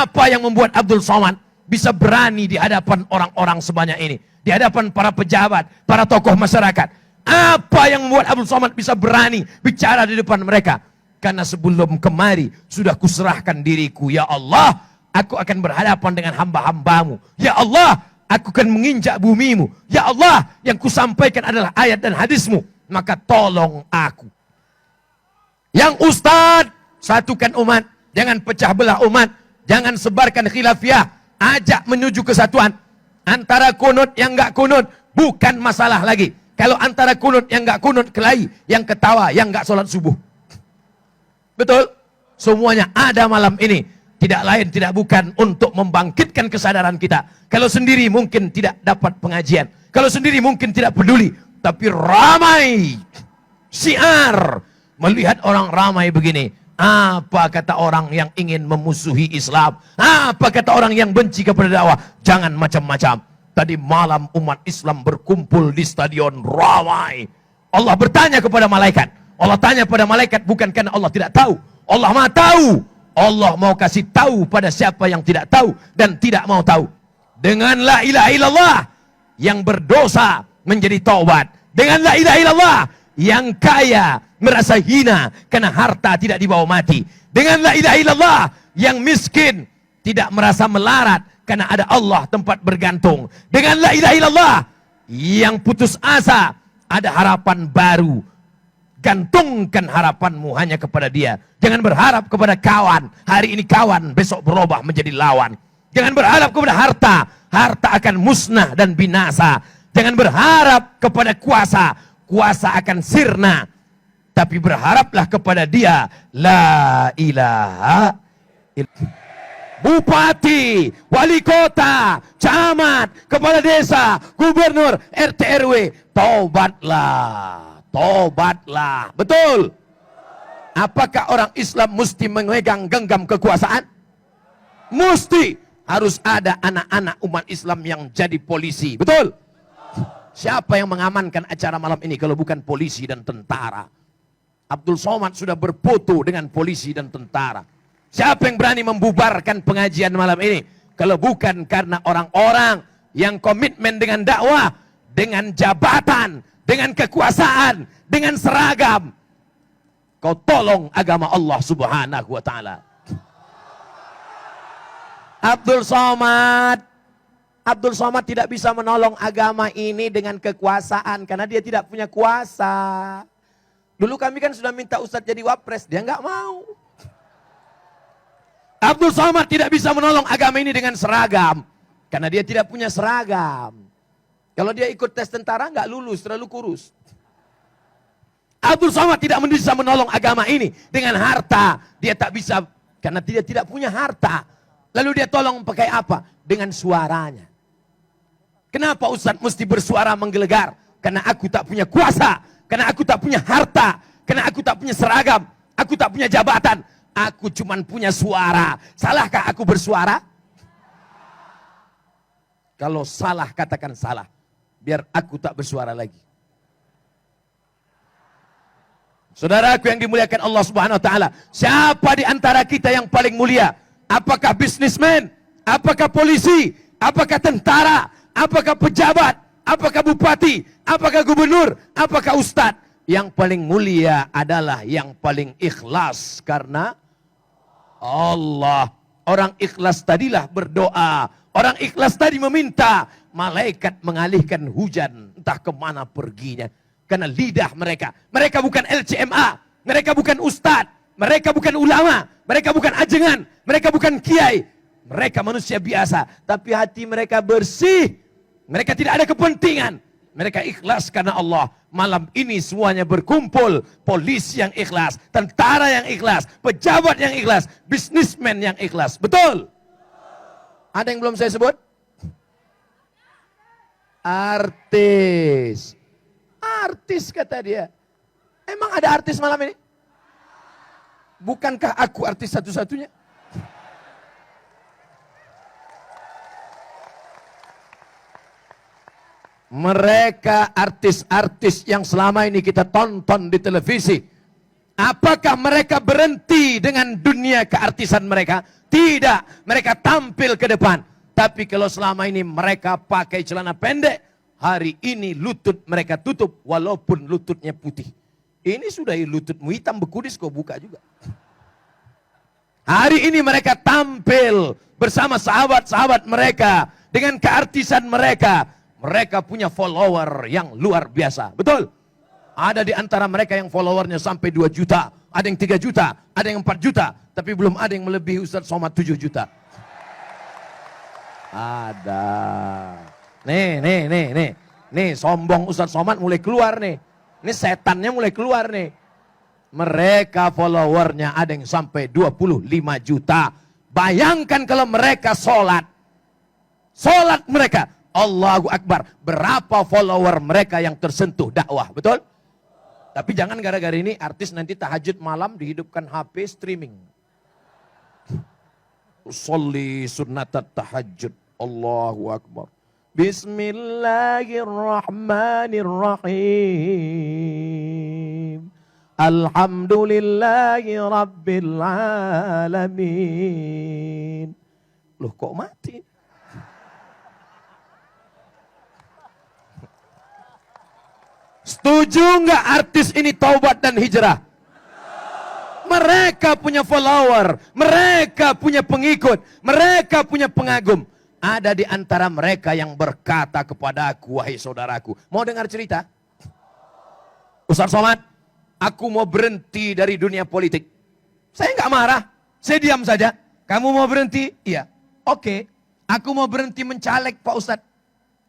Apa yang membuat Abdul Somad bisa berani di hadapan orang-orang sebanyak ini? Di hadapan para pejabat, para tokoh masyarakat. Apa yang membuat Abdul Somad bisa berani bicara di depan mereka? Karena sebelum kemari sudah kuserahkan diriku. Ya Allah, aku akan berhadapan dengan hamba-hambamu. Ya Allah, aku akan menginjak bumimu. Ya Allah, yang kusampaikan adalah ayat dan hadismu. Maka tolong aku. Yang ustadz, satukan umat. Jangan pecah belah umat. Jangan sebarkan khilafiyah. Ajak menuju kesatuan. Antara kunut yang enggak kunut, bukan masalah lagi. Kalau antara kunut yang enggak kunut, kelahi. Yang ketawa, yang enggak sholat subuh. Betul? Semuanya ada malam ini. Tidak lain, tidak bukan untuk membangkitkan kesadaran kita. Kalau sendiri mungkin tidak dapat pengajian. Kalau sendiri mungkin tidak peduli. Tapi ramai. Syiar. Melihat orang ramai begini. Apa kata orang yang ingin memusuhi Islam? Apa kata orang yang benci kepada dakwah? Jangan macam-macam. Tadi malam umat Islam berkumpul di stadion ramai. Allah bertanya kepada malaikat. Allah tanya pada malaikat bukan karena Allah tidak tahu. Allah Maha tahu. Allah mau kasih tahu pada siapa yang tidak tahu dan tidak mau tahu. Dengan la ilaha illallah yang berdosa menjadi taubat. Dengan la ilaha illallah yang kaya merasa hina karena harta tidak dibawa mati. Dengan la ilaha illallah yang miskin tidak merasa melarat karena ada Allah tempat bergantung. Dengan la ilaha illallah yang putus asa ada harapan baru. Gantungkan harapanmu hanya kepada dia. Jangan berharap kepada kawan. Hari ini kawan, besok berubah menjadi lawan. Jangan berharap kepada harta. Harta akan musnah dan binasa. Jangan berharap kepada kuasa. Kuasa akan sirna. Tapi berharaplah kepada dia. La ilaha illallah. Bupati, wali kota, camat, kepala desa, gubernur, RT RW, taubatlah. Tobatlah. Betul? Apakah orang Islam mesti memegang genggam kekuasaan? Mesti. Harus ada anak-anak umat Islam yang jadi polisi. Betul? Siapa yang mengamankan acara malam ini kalau bukan polisi dan tentara? Abdul Somad sudah berfoto dengan polisi dan tentara. Siapa yang berani membubarkan pengajian malam ini? Kalau bukan karena orang-orang yang komitmen dengan dakwah, dengan jabatan, dengan kekuasaan, dengan seragam. Kau tolong agama Allah subhanahu wa ta'ala. Abdul Somad tidak bisa menolong agama ini dengan kekuasaan. Karena dia tidak punya kuasa. Dulu kami kan sudah minta Ustadz jadi wapres. Dia nggak mau. Abdul Somad tidak bisa menolong agama ini dengan seragam. Karena dia tidak punya seragam. Kalau dia ikut tes tentara nggak lulus, terlalu kurus. Abdul Somad tidak bisa menolong agama ini dengan harta. Dia tak bisa karena dia tidak punya harta. Lalu dia tolong pakai apa? Dengan suaranya. Kenapa Ustadz mesti bersuara menggelegar? Karena aku tak punya kuasa. Karena aku tak punya harta. Karena aku tak punya seragam. Aku tak punya jabatan. Aku cuma punya suara. Salahkah aku bersuara? Kalau salah katakan salah. Biar aku tak bersuara lagi. Saudaraku yang dimuliakan Allah subhanahu wa ta'ala. Siapa di antara kita yang paling mulia? Apakah bisnismen? Apakah polisi? Apakah tentara? Apakah pejabat? Apakah bupati? Apakah gubernur? Apakah ustadz? Yang paling mulia adalah yang paling ikhlas. Karena Allah. Orang ikhlas tadilah berdoa. Orang ikhlas tadi meminta. Malaikat mengalihkan hujan. Entah kemana perginya. Karena lidah mereka. Mereka bukan LCMA. Mereka bukan ustadz. Mereka bukan ulama. Mereka bukan ajengan. Mereka bukan kiai. Mereka manusia biasa. Tapi hati mereka bersih. Mereka tidak ada kepentingan. Mereka ikhlas karena Allah. Malam ini semuanya berkumpul. Polisi yang ikhlas. Tentara yang ikhlas. Pejabat yang ikhlas. Bisnismen yang ikhlas. Betul? Ada yang belum saya sebut? Artis. Artis kata dia. Emang ada artis malam ini? Bukankah aku artis satu-satunya? Mereka artis-artis yang selama ini kita tonton di televisi. Apakah mereka berhenti dengan dunia keartisan mereka? Tidak, mereka tampil ke depan. Tapi kalau selama ini mereka pakai celana pendek, hari ini lutut mereka tutup walaupun lututnya putih. Ini sudah lututmu hitam bekudis kau buka juga. Hari ini mereka tampil bersama sahabat-sahabat mereka dengan keartisan mereka. Mereka punya follower yang luar biasa. Betul? Ada di antara mereka yang followernya sampai 2 juta. Ada yang 3 juta, ada yang 4 juta. Tapi belum ada yang melebihi Ustaz Somad 7 juta. Ada. Nih, sombong Ustaz Somad mulai keluar nih. Ini setannya mulai keluar nih. Mereka followernya ada yang sampai 25 juta. Bayangkan kalau mereka sholat. Sholat mereka. Allahu Akbar. Berapa follower mereka yang tersentuh dakwah. Betul? Tapi jangan gara-gara ini artis nanti tahajud malam dihidupkan HP streaming. Sholli sunnatat tahajud. Allahu Akbar. Bismillahirrahmanirrahim. Alhamdulillahi Rabbil Alamin. Loh kok mati? Setuju nggak artis ini taubat dan hijrah? Mereka punya follower, mereka punya pengikut, mereka punya pengagum. Ada di antara mereka yang berkata kepadaku, wahai saudaraku, mau dengar cerita? Ustaz Somad, aku mau berhenti dari dunia politik. Saya nggak marah, saya diam saja. Kamu mau berhenti? Iya. Oke, aku mau berhenti mencalek Pak Ustadz.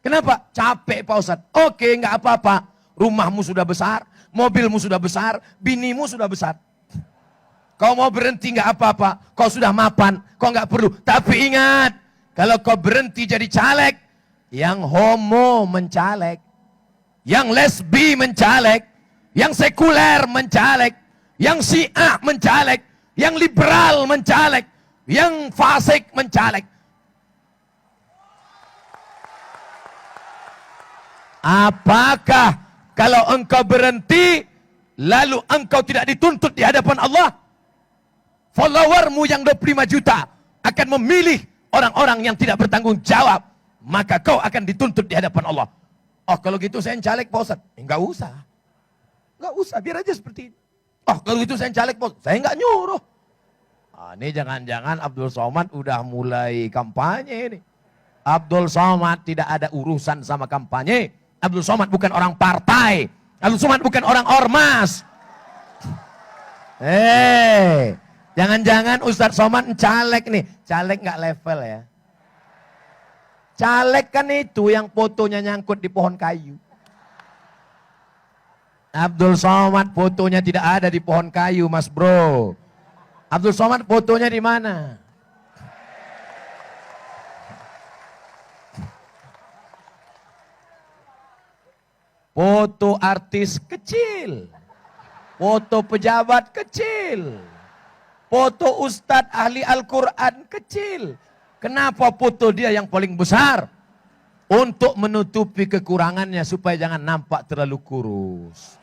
Kenapa? Capek Pak Ustadz. Oke, nggak apa-apa. Rumahmu sudah besar, mobilmu sudah besar, binimu sudah besar. Kau mau berhenti nggak apa-apa. Kau sudah mapan, kau nggak perlu. Tapi ingat, kalau kau berhenti jadi caleg, yang homo mencalek, yang lesbi mencalek, yang sekuler mencalek, yang syiah mencalek, yang liberal mencalek, yang fasik mencalek. Apakah kalau engkau berhenti, lalu engkau tidak dituntut di hadapan Allah? Followermu yang 25 juta akan memilih orang-orang yang tidak bertanggung jawab. Maka kau akan dituntut di hadapan Allah. Oh kalau gitu saya caleg Pak Ustadz. Enggak usah. Enggak usah, biar aja seperti ini. Oh kalau gitu saya caleg Pak Ustadz. Saya enggak nyuruh. Ini jangan-jangan Abdul Somad udah mulai kampanye ini. Abdul Somad tidak ada urusan sama kampanye. Abdul Somad bukan orang partai. Abdul Somad bukan orang ormas. Jangan-jangan Ustadz Somad caleg nih. Caleg nggak level ya. Caleg kan itu yang fotonya nyangkut di pohon kayu. Abdul Somad fotonya tidak ada di pohon kayu, Mas Bro. Abdul Somad fotonya di mana? Foto artis kecil, foto pejabat kecil, foto ustadz ahli Al-Quran kecil. Kenapa foto dia yang paling besar? Untuk menutupi kekurangannya supaya jangan nampak terlalu kurus.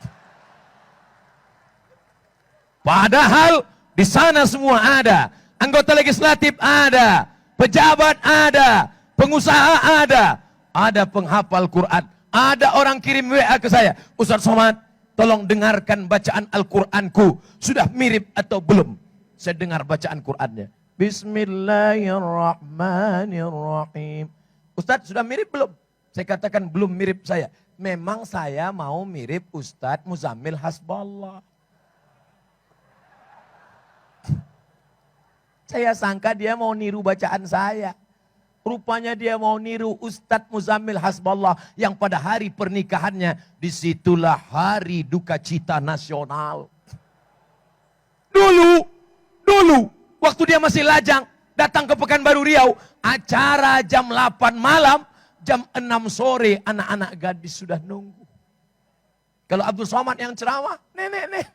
Padahal di sana semua ada, anggota legislatif ada, pejabat ada, pengusaha ada penghafal Quran. Ada orang kirim WA ke saya, Ustaz Somad, tolong dengarkan bacaan Al-Quranku. Sudah mirip atau belum? Saya dengar bacaan Qurannya. Bismillahirrahmanirrahim. Ustaz, sudah mirip belum? Saya katakan belum mirip saya. Memang saya mau mirip Ustaz Muzammil Hasballah. Saya sangka dia mau niru bacaan saya. Rupanya dia mau niru Ustadz Muzammil Hasballah yang pada hari pernikahannya disitulah hari duka cita nasional. Dulu waktu dia masih lajang datang ke Pekanbaru Riau, acara jam 8 malam, jam 6 sore anak-anak gadis sudah nunggu. Kalau Abdul Somad yang ceramah, nenek.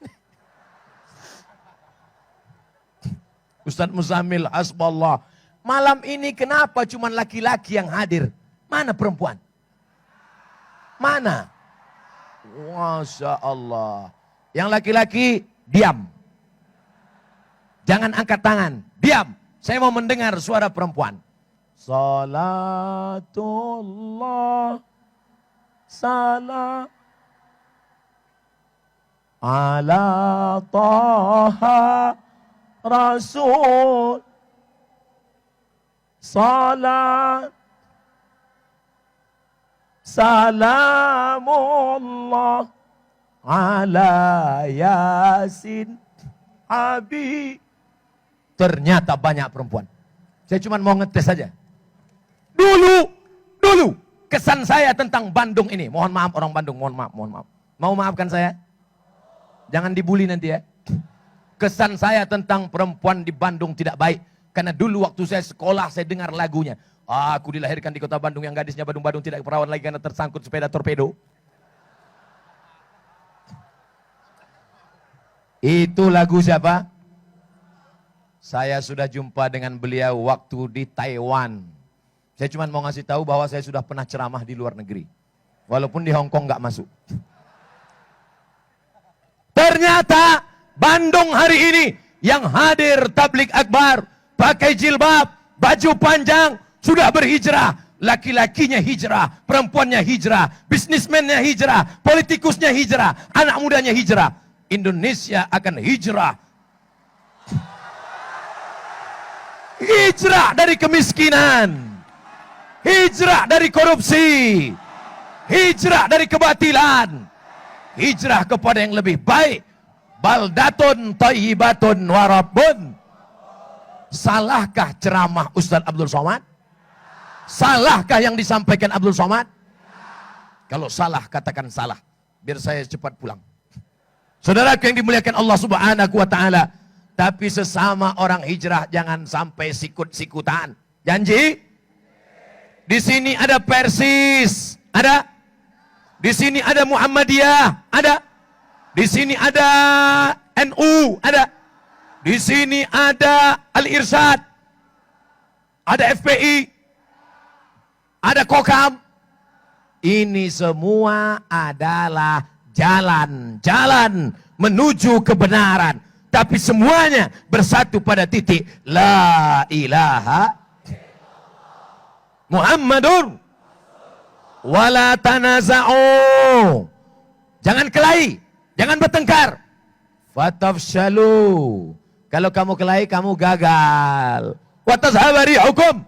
Ustadz Muzammil Hasballah. Malam ini kenapa cuma laki-laki yang hadir? Mana perempuan? Mana? Masya Allah. Yang laki-laki Diam. Jangan angkat tangan. Diam. Saya mau mendengar suara perempuan. Salatullah salam ala taha rasul salat salamullah ala yasin abi. Ternyata banyak perempuan. Saya cuma mau ngetes saja. Dulu kesan saya tentang Bandung ini. Mohon maaf orang Bandung, mohon maaf. Mau maafkan saya? Jangan dibully nanti ya. Kesan saya tentang perempuan di Bandung tidak baik. Karena dulu waktu saya sekolah saya dengar lagunya. Aku dilahirkan di kota Bandung yang gadisnya Badung-badung tidak perawan lagi karena tersangkut sepeda torpedo. Itu lagu siapa? Saya sudah jumpa dengan beliau waktu di Taiwan. Saya cuma mau ngasih tahu bahwa saya sudah pernah ceramah di luar negeri. Walaupun di Hong Kong nggak masuk. Ternyata Bandung hari ini yang hadir tablik akbar, pakai jilbab, baju panjang, sudah berhijrah. Laki-lakinya hijrah, perempuannya hijrah, bisnismennya hijrah, politikusnya hijrah, anak mudanya hijrah. Indonesia akan hijrah. Hijrah dari kemiskinan. Hijrah dari korupsi. Hijrah dari kebatilan. Hijrah kepada yang lebih baik. Baldatun thayyibatun warabbun. Salahkah ceramah Ustaz Abdul Somad? Salahkah yang disampaikan Abdul Somad? Kalau salah katakan salah. Biar saya cepat pulang. Saudaraku yang dimuliakan Allah Subhanahu wa taala. Tapi sesama orang hijrah jangan sampai sikut-sikutan. Janji? Di sini ada Persis, ada. Di sini ada Muhammadiyah, ada. Di sini ada NU, ada. Di sini ada Al-Irsyad, ada FPI, ada Kokam. Ini semua adalah jalan-jalan menuju kebenaran. Tapi semuanya bersatu pada titik La ilaha Muhammadur wala tanaza'u. Jangan kelahi, jangan bertengkar. Fatafshalu. Kalau kamu kelahi kamu gagal. Wa tazhabari hukum.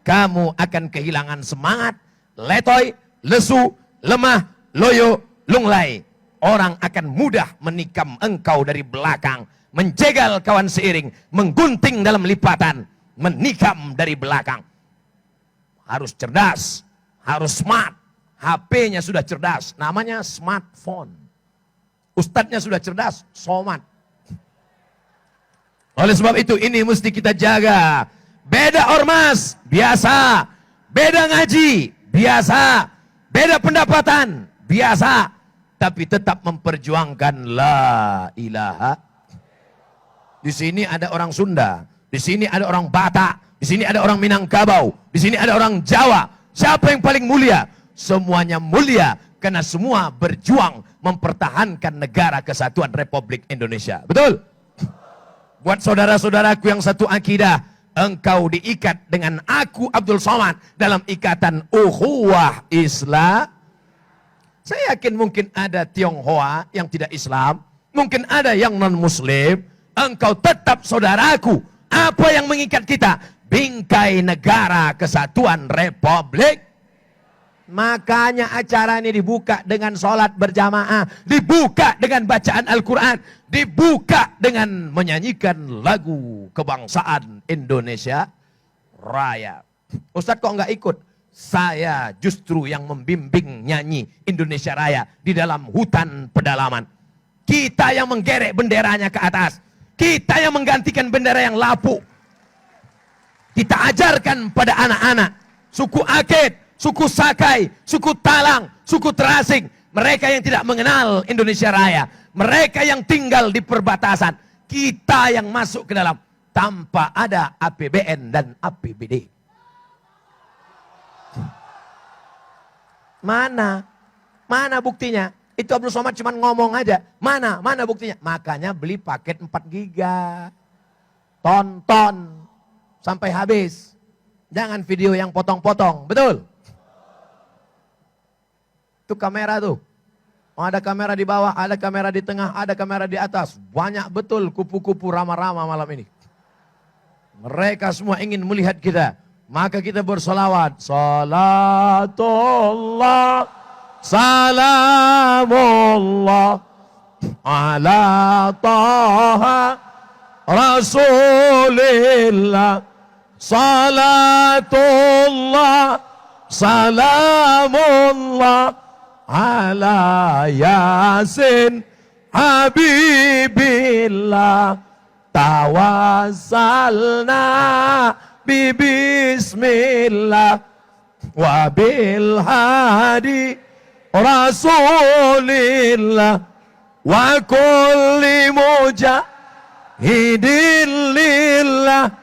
Kamu akan kehilangan semangat, letoy, lesu, lemah, loyo, lunglai. Orang akan mudah menikam engkau dari belakang, menjegal kawan seiring, menggunting dalam lipatan, menikam dari belakang. Harus cerdas, harus smart. HP-nya sudah cerdas, namanya smartphone. Ustadznya sudah cerdas, somad. Oleh sebab itu ini mesti kita jaga. Beda ormas, biasa. Beda ngaji, biasa. Beda pendapatan, biasa. Tapi tetap memperjuangkan la ilaha. Di sini ada orang Sunda, di sini ada orang Batak, di sini ada orang Minangkabau, di sini ada orang Jawa. Siapa yang paling mulia? Semuanya mulia karena semua berjuang mempertahankan negara kesatuan Republik Indonesia. Betul? Buat saudara-saudaraku yang satu akidah, engkau diikat dengan aku Abdul Somad dalam ikatan ukhuwah Islam. Saya yakin mungkin ada Tionghoa yang tidak Islam, mungkin ada yang non-Muslim. Engkau tetap saudaraku. Apa yang mengikat kita? Bingkai negara kesatuan Republik. Makanya acara ini dibuka dengan sholat berjamaah, dibuka dengan bacaan Al-Quran, dibuka dengan menyanyikan lagu kebangsaan Indonesia Raya. Ustadz kok nggak ikut? Saya justru yang membimbing nyanyi Indonesia Raya di dalam hutan pedalaman. Kita yang menggerek benderanya ke atas. Kita yang menggantikan bendera yang lapuk. Kita ajarkan pada anak-anak suku Akit, suku Sakai, suku Talang, suku Terasing, mereka yang tidak mengenal Indonesia Raya, mereka yang tinggal di perbatasan, kita yang masuk ke dalam tanpa ada APBN dan APBD. Mana buktinya? Itu Abdul Somad cuma ngomong aja. Mana buktinya? Makanya beli paket 4 giga. Tonton sampai habis. Jangan video yang potong-potong. Betul? Itu kamera tuh. Ada kamera di bawah, ada kamera di tengah, ada kamera di atas. Banyak betul kupu-kupu rama-rama malam ini. Mereka semua ingin melihat kita. Maka kita bersolawat. Salatullah, salamullah, ala taha Rasulillah. Salatullah, salamullah, ala Yasin Habibillah. Tawassalna bismillah wa bil hadi Rasulillah wa kulli mujahidin lillah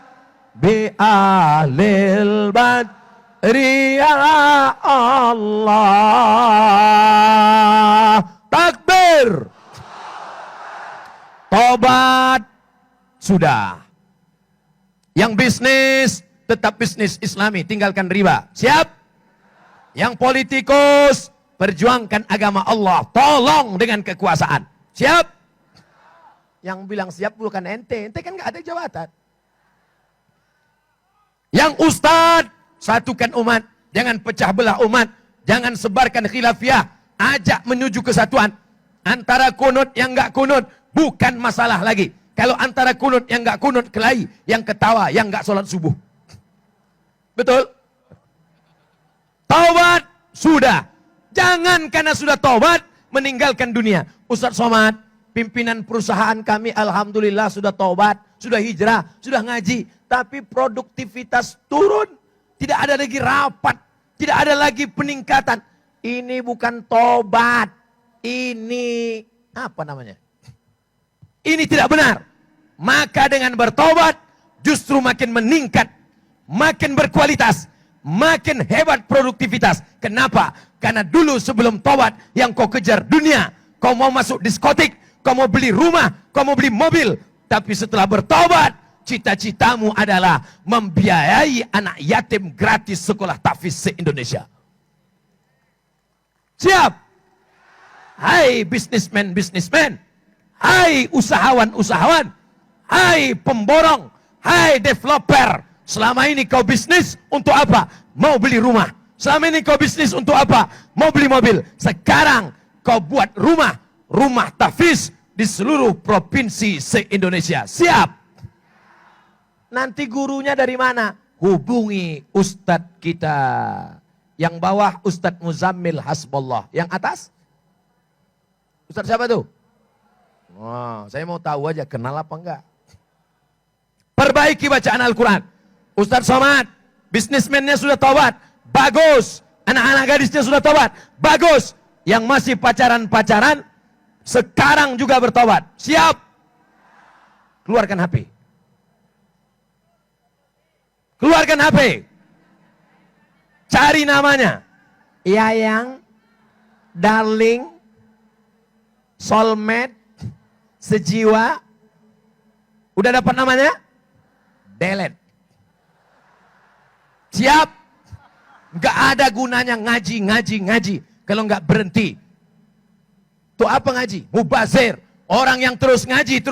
bi ahlil badri ya Allah. Takbir. Tobat sudah. Yang bisnis tetap bisnis Islami, tinggalkan riba. Siap? Yang politikus perjuangkan agama Allah, tolong dengan kekuasaan. Siap? Yang bilang siap bukan ente kan gak ada jabatan. Yang ustadz, satukan umat, jangan pecah belah umat, jangan sebarkan khilafiyah, ajak menuju kesatuan. Antara kunut yang gak kunut bukan masalah lagi. Kalau antara kunut yang gak kunut kelahi, yang ketawa, yang gak sholat subuh. Betul? Taubat sudah. Jangan karena sudah taubat meninggalkan dunia. Ustadz Somad, pimpinan perusahaan kami alhamdulillah sudah taubat, sudah hijrah, sudah ngaji. Tapi produktivitas turun. Tidak ada lagi rapat. Tidak ada lagi peningkatan. Ini bukan taubat. Ini apa namanya? Ini tidak benar. Maka dengan bertobat justru makin meningkat, makin berkualitas, makin hebat produktivitas. Kenapa? Karena dulu sebelum tobat yang kau kejar dunia, kau mau masuk diskotik, kau mau beli rumah, kau mau beli mobil. Tapi setelah bertobat, cita-citamu adalah membiayai anak yatim gratis sekolah tahfiz se-Indonesia. Siap? Hai bisnismen, hai usahawan, hai pemborong, hai developer. Selama ini kau bisnis untuk apa? Mau beli rumah. Selama ini kau bisnis untuk apa? Mau beli mobil. Sekarang kau buat rumah tahfiz di seluruh provinsi se-Indonesia. Siap? Nanti gurunya dari mana? Hubungi ustadz kita. Yang bawah Ustadz Muzammil Hasbullah. Yang atas? Ustadz siapa tuh? Wah, saya mau tahu aja kenal apa enggak. Perbaiki bacaan Al-Quran. Ustadz Somad, bisnismennya sudah taubat. Bagus. Anak-anak gadisnya sudah taubat. Bagus. Yang masih pacaran-pacaran, sekarang juga bertobat. Siap? Keluarkan HP. Keluarkan HP. Cari namanya. Yayang, darling, soulmate, sejiwa. Udah dapat namanya? Delete. Siap? Gak ada gunanya ngaji. Kalau gak berhenti. Itu apa ngaji? Mubazir. Orang yang terus ngaji.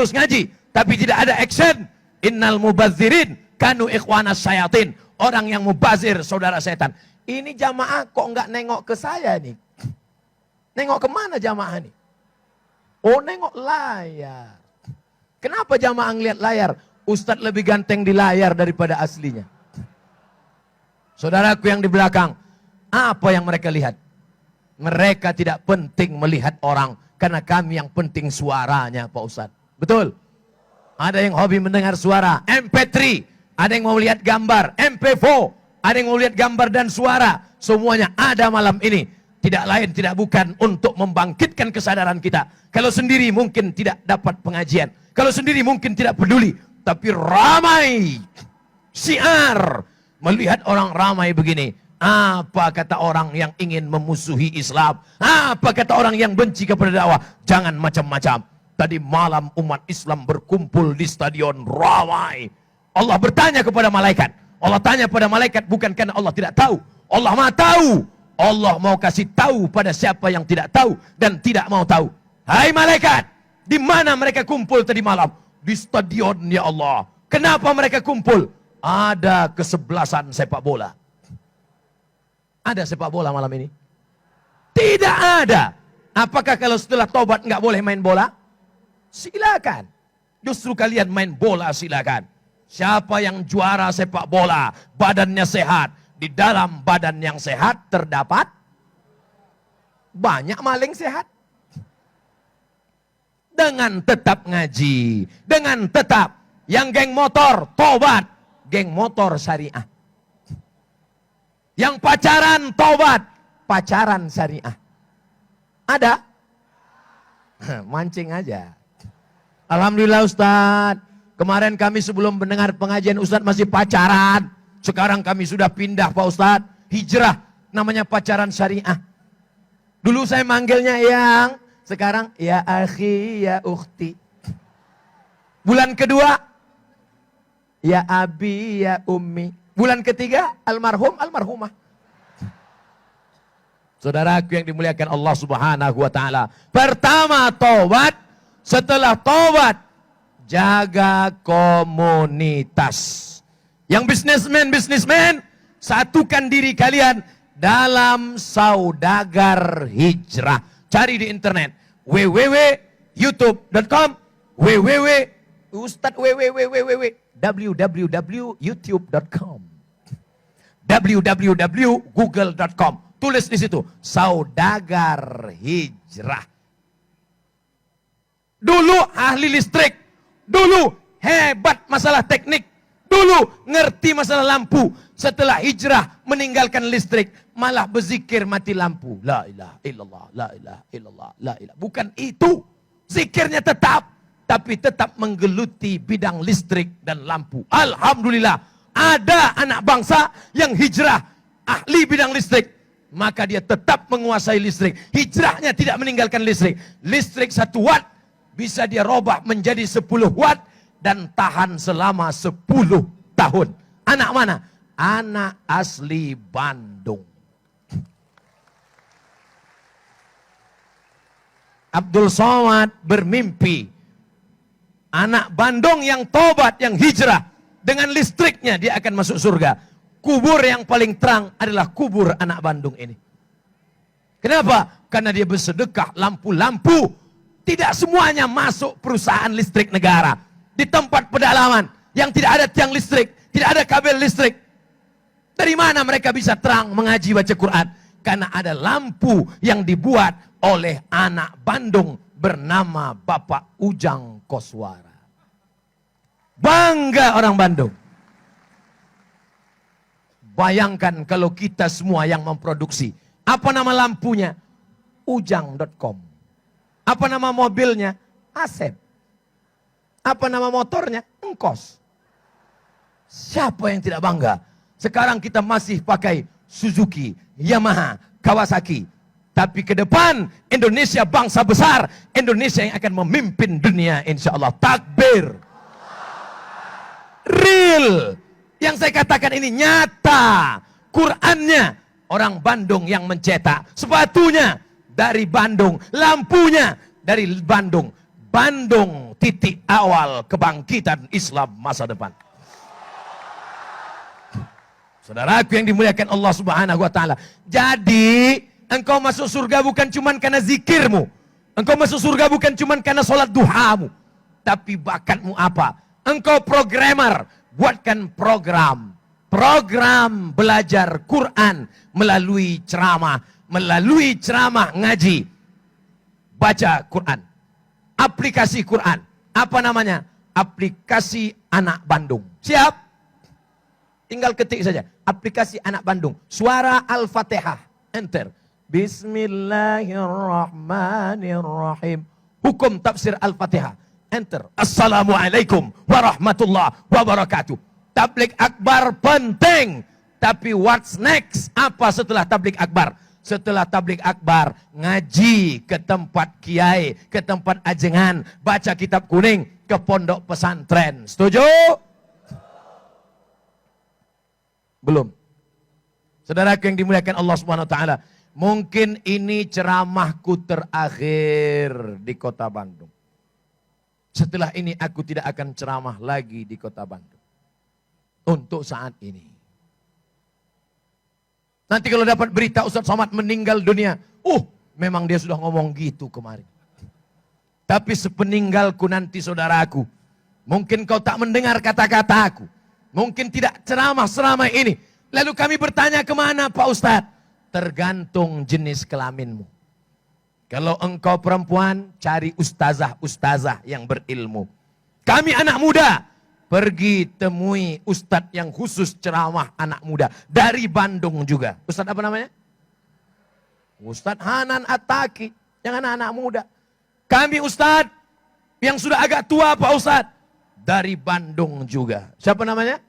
Tapi tidak ada action. Innal mubazirin kanu ikhwanas syayatin. Orang yang mubazir saudara setan. Ini jamaah kok gak nengok ke saya nih? Nengok kemana jamaah nih? Oh nengok layar. Kenapa jamaah ngeliat layar? Ustadz lebih ganteng di layar daripada aslinya. Saudaraku yang di belakang, apa yang mereka lihat? Mereka tidak penting melihat orang, karena kami yang penting suaranya Pak Ustadz. Betul? Ada yang hobi mendengar suara, MP3. Ada yang mau lihat gambar, MP4. Ada yang mau lihat gambar dan suara. Semuanya ada malam ini. Tidak lain, tidak bukan untuk membangkitkan kesadaran kita. Kalau sendiri mungkin tidak dapat pengajian. Kalau sendiri mungkin tidak peduli. Tapi ramai, syiar, melihat orang ramai begini, Apa kata orang yang ingin memusuhi Islam? Apa kata orang yang benci kepada dakwah? Jangan macam-macam. Tadi malam umat Islam berkumpul di stadion ramai. Allah bertanya kepada malaikat. Allah tanya pada malaikat bukan karena Allah tidak tahu. Allah Maha tahu. Allah mau kasih tahu pada siapa yang tidak tahu dan tidak mau tahu. Hai malaikat, di mana mereka kumpul tadi malam? Di stadion ya Allah. Kenapa mereka kumpul? Ada kesebelasan sepak bola. Ada sepak bola malam ini? Tidak ada. Apakah kalau setelah tobat nggak boleh main bola? Silakan. Justru kalian main bola silakan. Siapa yang juara sepak bola, badannya sehat. Di dalam badan yang sehat terdapat banyak maling sehat. Dengan tetap ngaji. Dengan tetap yang geng motor, tobat. Geng motor syariah. Yang pacaran, tobat. Pacaran syariah. Ada? Mancing aja. Alhamdulillah Ustadz. Kemarin kami sebelum mendengar pengajian Ustadz masih pacaran. Sekarang kami sudah pindah Pak Ustadz. Hijrah. Namanya pacaran syariah. Dulu saya manggilnya yang. Sekarang ya akhi, ya ukhti. Bulan kedua. Ya abi, ya ummi. Bulan ketiga, almarhum, almarhumah. Saudaraku yang dimuliakan Allah Subhanahu wa taala. Pertama tobat, setelah tobat jaga komunitas. Yang bisnismen, satukan diri kalian dalam saudagar hijrah. Cari di internet www.youtube.com www.youtube.com www.google.com. Tulis di situ saudagar hijrah. Dulu ahli listrik, dulu hebat masalah teknik, dulu ngerti masalah lampu. Setelah hijrah meninggalkan listrik, malah berzikir mati lampu. La ilaha illallah, la ilaha illallah, la ilaha. Bukan itu. Zikirnya tetap, tapi tetap menggeluti bidang listrik dan lampu. Alhamdulillah. Ada anak bangsa yang hijrah ahli bidang listrik, maka dia tetap menguasai listrik. Hijrahnya tidak meninggalkan listrik. Listrik 1 watt bisa dia robah menjadi 10 watt dan tahan selama 10 tahun. Anak mana? Anak asli Bandung. Abdul Somad bermimpi anak Bandung yang tobat, yang hijrah, dengan listriknya dia akan masuk surga. Kubur yang paling terang adalah kubur anak Bandung ini. Kenapa? Karena dia bersedekah lampu-lampu. Tidak semuanya masuk perusahaan listrik negara. Di tempat pedalaman yang tidak ada tiang listrik, tidak ada kabel listrik. Dari mana mereka bisa terang mengaji baca Quran? Karena ada lampu yang dibuat oleh anak Bandung bernama Bapak Ujang Koswara. Bangga orang Bandung. Bayangkan kalau kita semua yang memproduksi. Apa nama lampunya? Ujang.com. Apa nama mobilnya? Asep. Apa nama motornya? Engkos. Siapa yang tidak bangga? Sekarang kita masih pakai Suzuki, Yamaha, Kawasaki. Tapi ke depan Indonesia bangsa besar. Indonesia yang akan memimpin dunia insya Allah. Takbir. Real. Yang saya katakan ini nyata. Qurannya orang Bandung yang mencetak. Sepatunya dari Bandung. Lampunya dari Bandung. Bandung titik awal kebangkitan Islam masa depan. Saudaraku yang dimuliakan Allah Subhanahu wa taala. Jadi engkau masuk surga bukan cuma karena zikirmu. Engkau masuk surga bukan cuma karena sholat duhamu. Tapi bakatmu apa? Engkau programmer, buatkan program. Program belajar Quran melalui ceramah ngaji. Baca Quran. Aplikasi Quran. Apa namanya? Aplikasi Anak Bandung. Siap? Tinggal ketik saja. Aplikasi Anak Bandung. Suara Al-Fatihah. Enter. Bismillahirrahmanirrahim. Hukum tafsir Al-Fatihah. Enter. Assalamualaikum warahmatullahi wabarakatuh. Tabligh akbar penting. Tapi what's next? Apa setelah tablik akbar? Setelah tablik akbar, ngaji ke tempat kiai, ke tempat ajengan, baca kitab kuning, ke pondok pesantren. Setuju? Belum. Saudara yang dimuliakan Allah Subhanahu wa taala, mungkin ini ceramahku terakhir di Kota Bandung. Setelah ini aku tidak akan ceramah lagi di Kota Bandung. Untuk saat ini. Nanti kalau dapat berita Ustaz Somad meninggal dunia, memang dia sudah ngomong gitu kemarin. Tapi sepeninggalku nanti saudaraku, mungkin kau tak mendengar kata-kataku, mungkin tidak ceramah selama ini. Lalu kami bertanya, kemana Pak Ustadz? Tergantung jenis kelaminmu. Kalau engkau perempuan, cari ustazah-ustazah yang berilmu. Kami anak muda, pergi temui ustadz yang khusus ceramah anak muda. Dari Bandung juga. Ustadz apa namanya? Ustadz Hanan At-Taki. Yang anak-anak muda. Kami ustadz yang sudah agak tua Pak Ustadz. Dari Bandung juga. Siapa namanya?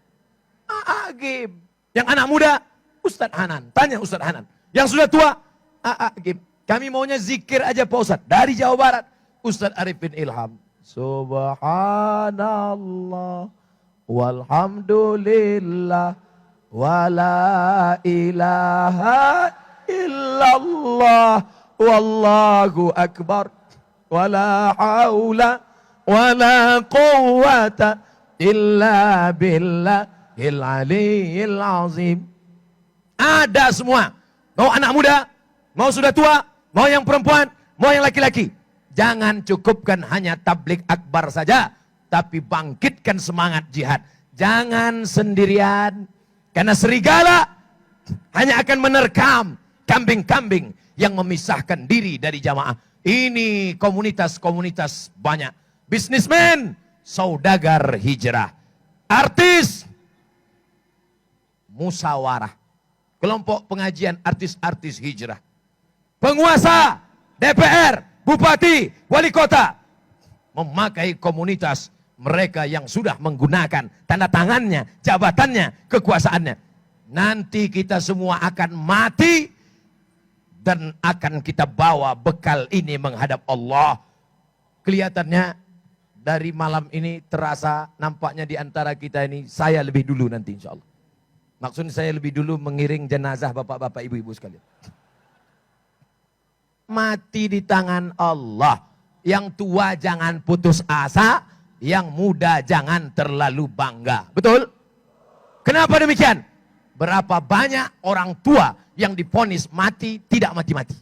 Agim. Yang anak muda, Ustadz Hanan. Tanya Ustadz Hanan. Yang sudah tua, Agim. Kami maunya zikir aja Pak Ustadz. Dari Jawa Barat, Ustadz Arifin Ilham. Subhanallah walhamdulillah wala ilaha illallah wallahu akbar wala haula wala quwwata illa billahil aliyyil azim. Ada semua. Mau anak muda, mau sudah tua, mau yang perempuan, mau yang laki-laki. Jangan cukupkan hanya tablik akbar saja, tapi bangkitkan semangat jihad. Jangan sendirian, karena serigala hanya akan menerkam kambing-kambing yang memisahkan diri dari jamaah. Ini komunitas-komunitas banyak. Bisnismen, saudagar hijrah. Artis, musawarah. Kelompok pengajian artis-artis hijrah. Penguasa, DPR, bupati, wali kota memakai komunitas mereka yang sudah menggunakan tanda tangannya, jabatannya, kekuasaannya. Nanti kita semua akan mati dan akan kita bawa bekal ini menghadap Allah. Kelihatannya dari malam ini terasa nampaknya di antara kita ini saya lebih dulu nanti insya Allah. Maksudnya saya lebih dulu mengiring jenazah bapak-bapak ibu-ibu sekalian. Mati di tangan Allah. Yang tua jangan putus asa, yang muda jangan terlalu bangga. Betul? Kenapa demikian? Berapa banyak orang tua yang divonis mati, tidak mati-mati.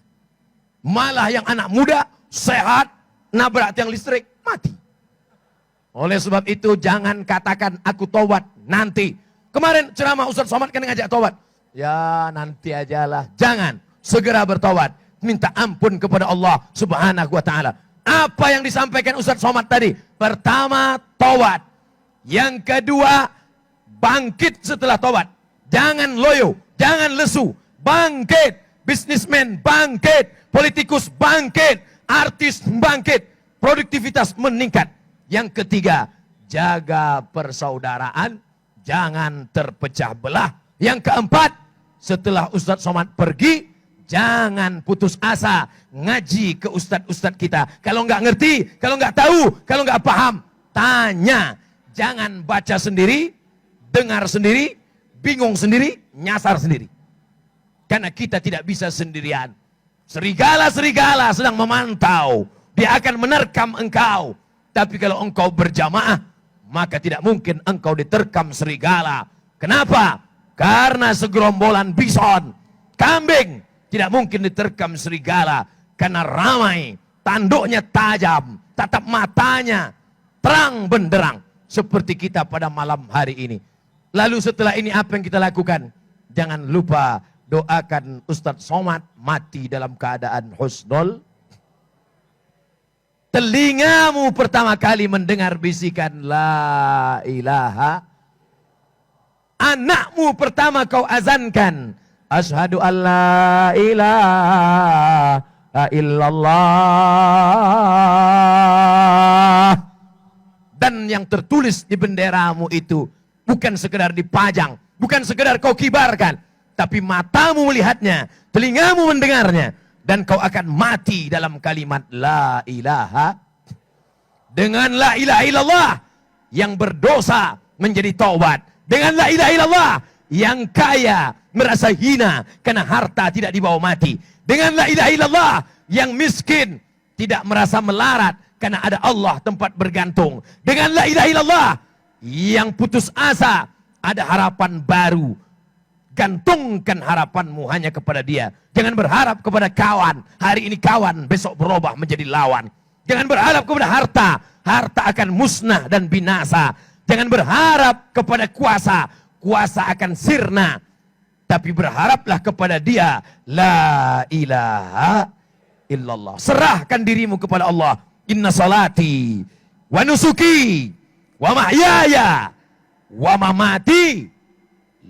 Malah yang anak muda, sehat, nabrak tiang listrik, mati. Oleh sebab itu jangan katakan aku tobat nanti. Kemarin ceramah Ustaz Somad kan ngajak tobat. Ya nanti ajalah. Jangan, segera bertobat. Minta ampun kepada Allah Subhanahu wa ta'ala. Apa yang disampaikan Ustaz Somad tadi? Pertama, tobat. Yang kedua, bangkit setelah tobat. Jangan loyo, jangan lesu. Bangkit. Bisnismen bangkit. Politikus bangkit. Artis bangkit. Produktivitas meningkat. Yang ketiga, jaga persaudaraan. Jangan terpecah belah. Yang keempat, setelah Ustaz Somad pergi, jangan putus asa, ngaji ke ustadz-ustadz kita. Kalau nggak ngerti, kalau nggak tahu, kalau nggak paham, tanya. Jangan baca sendiri, dengar sendiri, bingung sendiri, nyasar sendiri. Karena kita tidak bisa sendirian. Serigala-serigala sedang memantau. Dia akan menerkam engkau. Tapi kalau engkau berjamaah, maka tidak mungkin engkau diterkam serigala. Kenapa? Karena segerombolan bison, kambing, tidak mungkin diterkam serigala. Karena ramai, tanduknya tajam, tatap matanya terang benderang. Seperti kita pada malam hari ini. Lalu setelah ini apa yang kita lakukan? Jangan lupa doakan Ustadz Somad mati dalam keadaan husnul. Telingamu pertama kali mendengar bisikan la ilaha. Anakmu pertama kau azankan. Asyhadu an la ilaha illallah. Dan yang tertulis di benderamu itu bukan sekedar dipajang, bukan sekedar kau kibarkan, tapi matamu melihatnya, telingamu mendengarnya, dan kau akan mati dalam kalimat la ilaha. Dengan la ilaha illallah yang berdosa menjadi taubat. Dengan la ilaha illallah yang kaya merasa hina karena harta tidak dibawa mati. Dengan la ilaha illallah yang miskin tidak merasa melarat karena ada Allah tempat bergantung. Dengan la ilaha illallah yang putus asa ada harapan baru. Gantungkan harapanmu hanya kepada Dia. Jangan berharap kepada kawan. Hari ini kawan, besok berubah menjadi lawan. Jangan berharap kepada harta. Harta akan musnah dan binasa. Jangan berharap kepada kuasa. Kuasa akan sirna. Tapi berharaplah kepada Dia. La ilaha illallah. Serahkan dirimu kepada Allah. Inna salati wa nusuki wa mahyaya wa mamati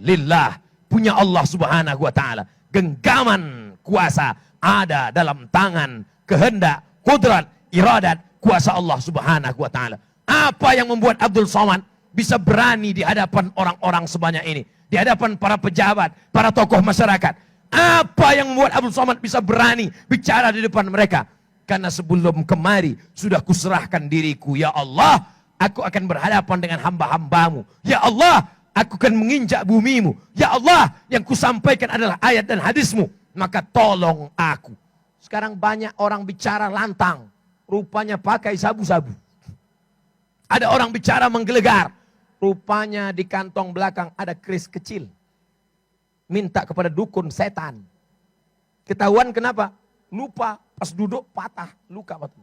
lillah. Punya Allah subhanahu wa ta'ala. Genggaman kuasa ada dalam tangan, kehendak, kudrat, iradat, kuasa Allah subhanahu wa ta'ala. Apa yang membuat Abdul Somad bisa berani di hadapan orang-orang sebanyak ini? Di hadapan para pejabat, para tokoh masyarakat. Apa yang membuat Abdul Somad bisa berani bicara di depan mereka? Karena sebelum kemari sudah kuserahkan diriku. Ya Allah, aku akan berhadapan dengan hamba-hambamu. Ya Allah, aku akan menginjak bumimu. Ya Allah, yang kusampaikan adalah ayat dan hadismu. Maka tolong aku. Sekarang banyak orang bicara lantang. Rupanya pakai sabu-sabu. Ada orang bicara menggelegar. Rupanya di kantong belakang ada keris kecil. Minta kepada dukun setan. Ketahuan kenapa? Lupa, pas duduk patah, luka batu.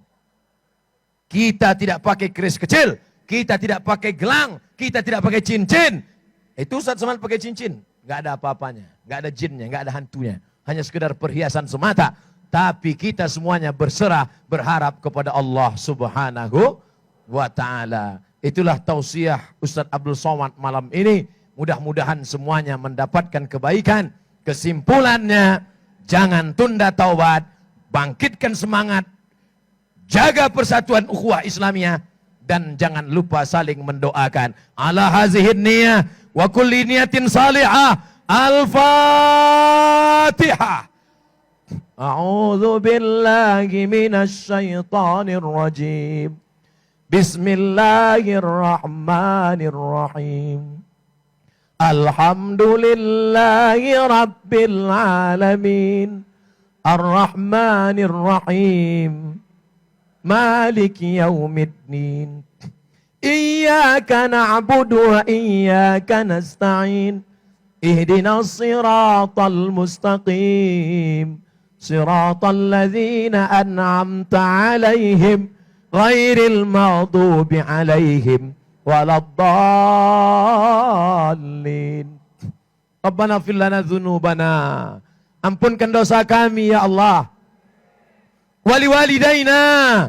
Kita tidak pakai keris kecil. Kita tidak pakai gelang. Kita tidak pakai cincin. Itu Ustaz Somad pakai cincin. Gak ada apa-apanya. Gak ada jinnya, gak ada hantunya. Hanya sekedar perhiasan semata. Tapi kita semuanya berserah, berharap kepada Allah subhanahu wa ta'ala. Itulah tausiah Ustaz Abdul Somad malam ini. Mudah-mudahan semuanya mendapatkan kebaikan. Kesimpulannya, jangan tunda taubat. Bangkitkan semangat. Jaga persatuan ukhuwah Islamiyah. Dan jangan lupa saling mendoakan. Ala hazihin niyah. Wa kulli niyatin salihah. Al-Fatihah. A'udzu billahi minasy syaithanir rajim. Bismillahirrahmanirrahim. Alhamdulillahi rabbil alamin. Ar-Rahmanir Rahim. Maliki yaumiddin. Iyyaka na'budu wa iyyaka nasta'in. Ihdinas siratal mustaqim. Siratal ladzina an'amta 'alaihim ghairil maghdubi 'alaihim waladdallin. Rabbana ighfir lana dzunubana. Ampunkan dosa kami ya Allah. Wali walidaina,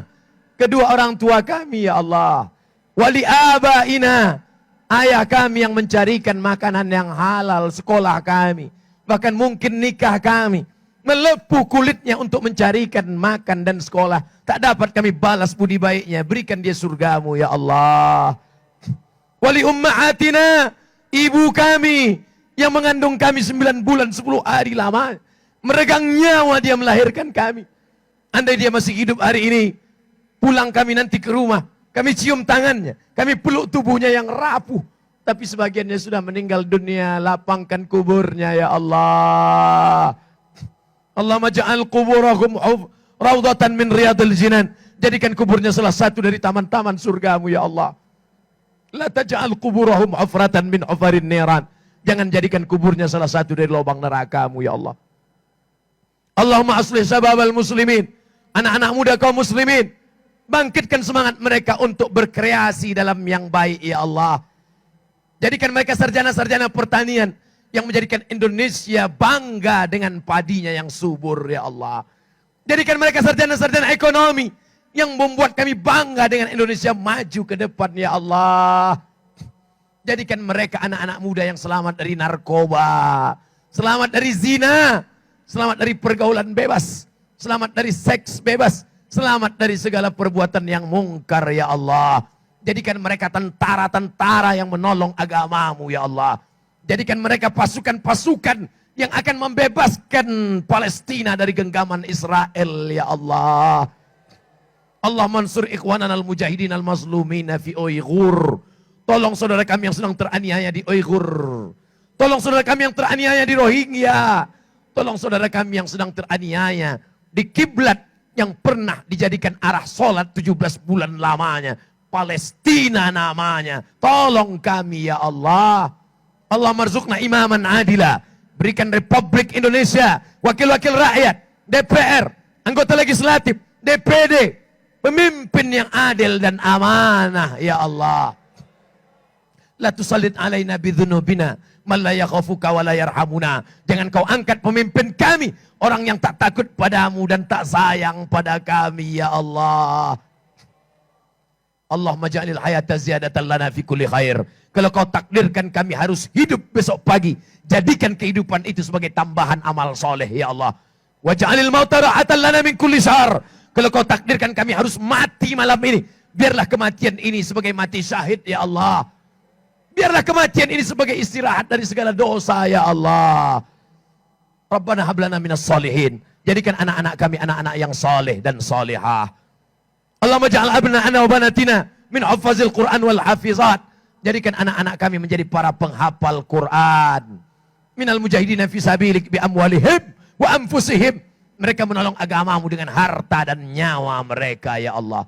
kedua orang tua kami ya Allah. Wali abaina, ayah kami yang mencarikan makanan yang halal, sekolah kami, bahkan mungkin nikah kami, melepuh kulitnya untuk mencarikan makan dan sekolah. Tak dapat kami balas budi baiknya, berikan dia surgamu ya Allah. Wali ummahatina, ibu kami yang mengandung kami 9 bulan 10 hari lama, meregang nyawa dia melahirkan kami. Andai dia masih hidup hari ini, pulang kami nanti ke rumah, kami cium tangannya, kami peluk tubuhnya yang rapuh. Tapi sebagiannya sudah meninggal dunia, lapangkan kuburnya ya Allah. Allahumma ja'al kuburahum raudhatan min riyadil jinan. Jadikan kuburnya salah satu dari taman-taman surgamu ya Allah. La taj'al kuburahum hufratan min hufarin niran. Jangan jadikan kuburnya salah satu dari lubang nerakamu ya Allah. Allahumma aslih sababal muslimin. Anak-anak muda kaum muslimin, bangkitkan semangat mereka untuk berkreasi dalam yang baik ya Allah. Jadikan mereka sarjana-sarjana pertanian yang menjadikan Indonesia bangga dengan padinya yang subur ya Allah. Jadikan mereka sarjana-sarjana ekonomi yang membuat kami bangga dengan Indonesia maju ke depan ya Allah. Jadikan mereka anak-anak muda yang selamat dari narkoba, selamat dari zina, selamat dari pergaulan bebas, selamat dari seks bebas, selamat dari segala perbuatan yang mungkar ya Allah. Jadikan mereka tentara-tentara yang menolong agamamu ya Allah. Jadikan mereka pasukan-pasukan yang akan membebaskan Palestina dari genggaman Israel, ya Allah. Allah mansur ikhwanan al-mujahidin al-mazlumina fi Uyghur. Tolong saudara kami yang sedang teraniaya di Uyghur. Tolong saudara kami yang teraniaya di Rohingya. Tolong saudara kami yang sedang teraniaya di kiblat yang pernah dijadikan arah sholat 17 bulan lamanya. Palestina namanya. Tolong kami ya Allah. Allah marzukna imaman adila. Berikan Republik Indonesia, wakil-wakil rakyat, DPR, anggota legislatif, DPD, pemimpin yang adil dan amanah ya Allah. La tusallit alaina bidzunubina man la yakhafuka wa la yarhamuna. Jangan kau angkat pemimpin kami, orang yang tak takut padamu dan tak sayang pada kami ya Allah. Allahumma ja'alil hayata ziyadatan lana fi kulli khair. Kalau kau takdirkan kami harus hidup besok pagi, jadikan kehidupan itu sebagai tambahan amal soleh ya Allah. Wa ja'alil mauta rahatan lana min kulli syarr. Kalau kau takdirkan kami harus mati malam ini, biarlah kematian ini sebagai mati syahid ya Allah. Biarlah kematian ini sebagai istirahat dari segala dosa ya Allah. Rabbana hablana minas solihin. Jadikan anak-anak kami anak-anak yang soleh dan solehah. Allahumma ja'al abna'ana wa banatina min hafazil Qur'an wal hafizat. Jadikan anak-anak kami menjadi para penghafal Quran. Minal mujahidina fi sabilik bi amwalihim wa anfusihim. Mereka menolong agamamu dengan harta dan nyawa mereka ya Allah.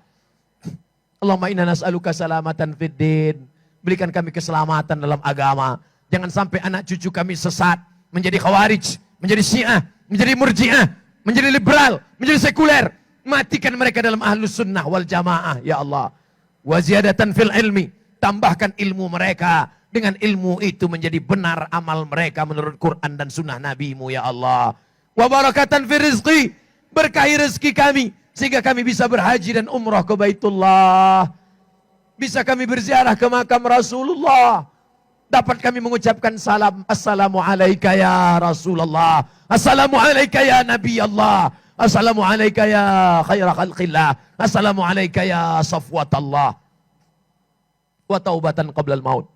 Allahumma inna nas'aluka salamatan fid din. Berikan kami keselamatan dalam agama. Jangan sampai anak cucu kami sesat, menjadi khawarij, menjadi syiah, menjadi murjiah, menjadi liberal, menjadi sekuler. Matikan mereka dalam ahlus sunnah wal jamaah ya Allah. Wa ziyadatan fil ilmi. Tambahkan ilmu mereka. Dengan ilmu itu menjadi benar amal mereka menurut Quran dan sunnah nabimu ya Allah. Wa barakatan fil rizqi. Berkahi rezeki kami. Sehingga kami bisa berhaji dan umrah ke Baitullah. Bisa kami berziarah ke makam Rasulullah. Dapat kami mengucapkan salam. Assalamualaikum ya Rasulullah. Assalamualaikum ya Nabi Allah. Assalamualaikum ya khaira khalqillah. Assalamualaikum ya safwatallah. Wa taubatan qablal maut.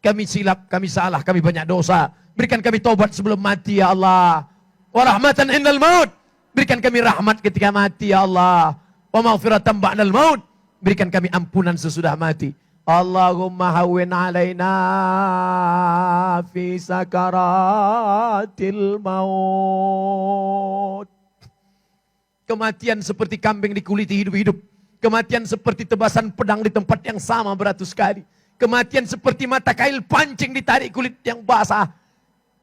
Kami silap, kami salah, kami banyak dosa. Berikan kami taubat sebelum mati ya Allah. Wa rahmatan indal maut. Berikan kami rahmat ketika mati ya Allah. Wa maghfiratan ba'dal maut. Berikan kami ampunan sesudah mati. Allahumma hawwin alaina fi sakaratil maut. Kematian seperti kambing dikuliti hidup-hidup. Kematian seperti tebasan pedang di tempat yang sama beratus kali. Kematian seperti mata kail pancing ditarik kulit yang basah.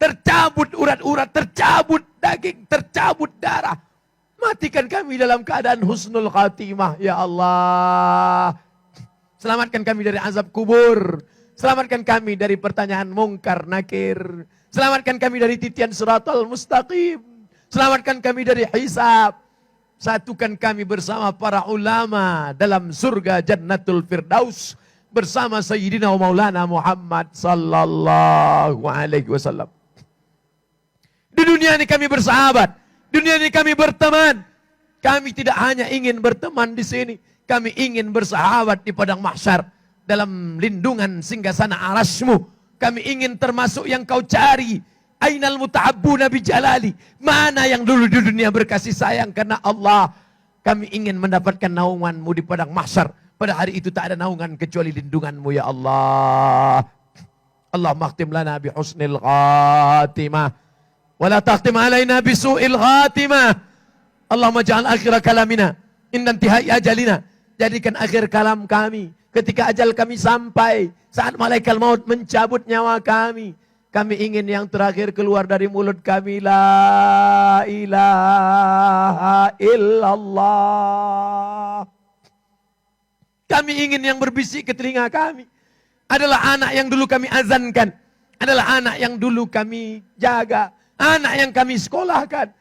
Tercabut urat-urat, tercabut daging, tercabut darah. Matikan kami dalam keadaan husnul khatimah ya Allah. Selamatkan kami dari azab kubur. Selamatkan kami dari pertanyaan mungkar nakir. Selamatkan kami dari titian siratal mustaqim. Selamatkan kami dari hisab. Satukan kami bersama para ulama dalam surga Jannatul Firdaus bersama Sayyidina wa Maulana Muhammad sallallahu alaihi wasallam. Di dunia ini kami bersahabat, di dunia ini kami berteman. Kami tidak hanya ingin berteman di sini, kami ingin bersahabat di padang mahsyar dalam lindungan singgasana arasmu. Kami ingin termasuk yang kau cari. Ainal muta'abbuna bijalali. Mana yang dulu di dunia berkasih sayang karena Allah. Kami ingin mendapatkan naunganmu di padang mahsyar. Pada hari itu tak ada naungan kecuali lindunganmu ya Allah. Allahumma akhtim lana bi husnil khatimah. Wa la takhtim alaina bi su'il khatimah. Allahumma ja'al akhir kalamina inna intihai ajalina. Jadikan akhir kalam kami ketika ajal kami sampai. Saat malaikat maut mencabut nyawa kami. Kami ingin yang terakhir keluar dari mulut kami. La ilaha illallah. Kami ingin yang berbisik ke telinga kami. Adalah anak yang dulu kami azankan. Adalah anak yang dulu kami jaga. Anak yang kami sekolahkan.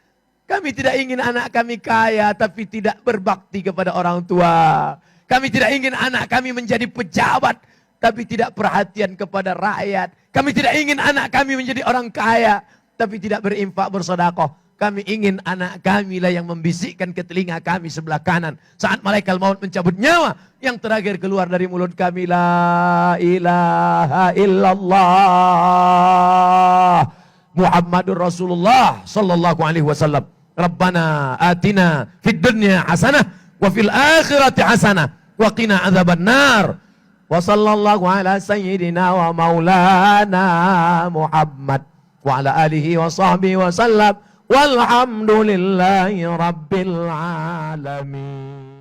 Kami tidak ingin anak kami kaya tapi tidak berbakti kepada orang tua. Kami tidak ingin anak kami menjadi pejabat tapi tidak perhatian kepada rakyat. Kami tidak ingin anak kami menjadi orang kaya tapi tidak berinfak bersedekah. Kami ingin anak kami lah yang membisikkan ke telinga kami sebelah kanan. Saat malaikat maut mencabut nyawa, yang terakhir keluar dari mulut kami, la ilaha illallah Muhammadur Rasulullah sallallahu alaihi wasallam. Rabbana atina fid dunya hasanah wa fil akhirati hasanah wa qina adzaban nar. Wa sallallahu ala sayyidina wa maulana Muhammad wa ala alihi wa sahbihi wa sallam walhamdulillahi rabbil alamin.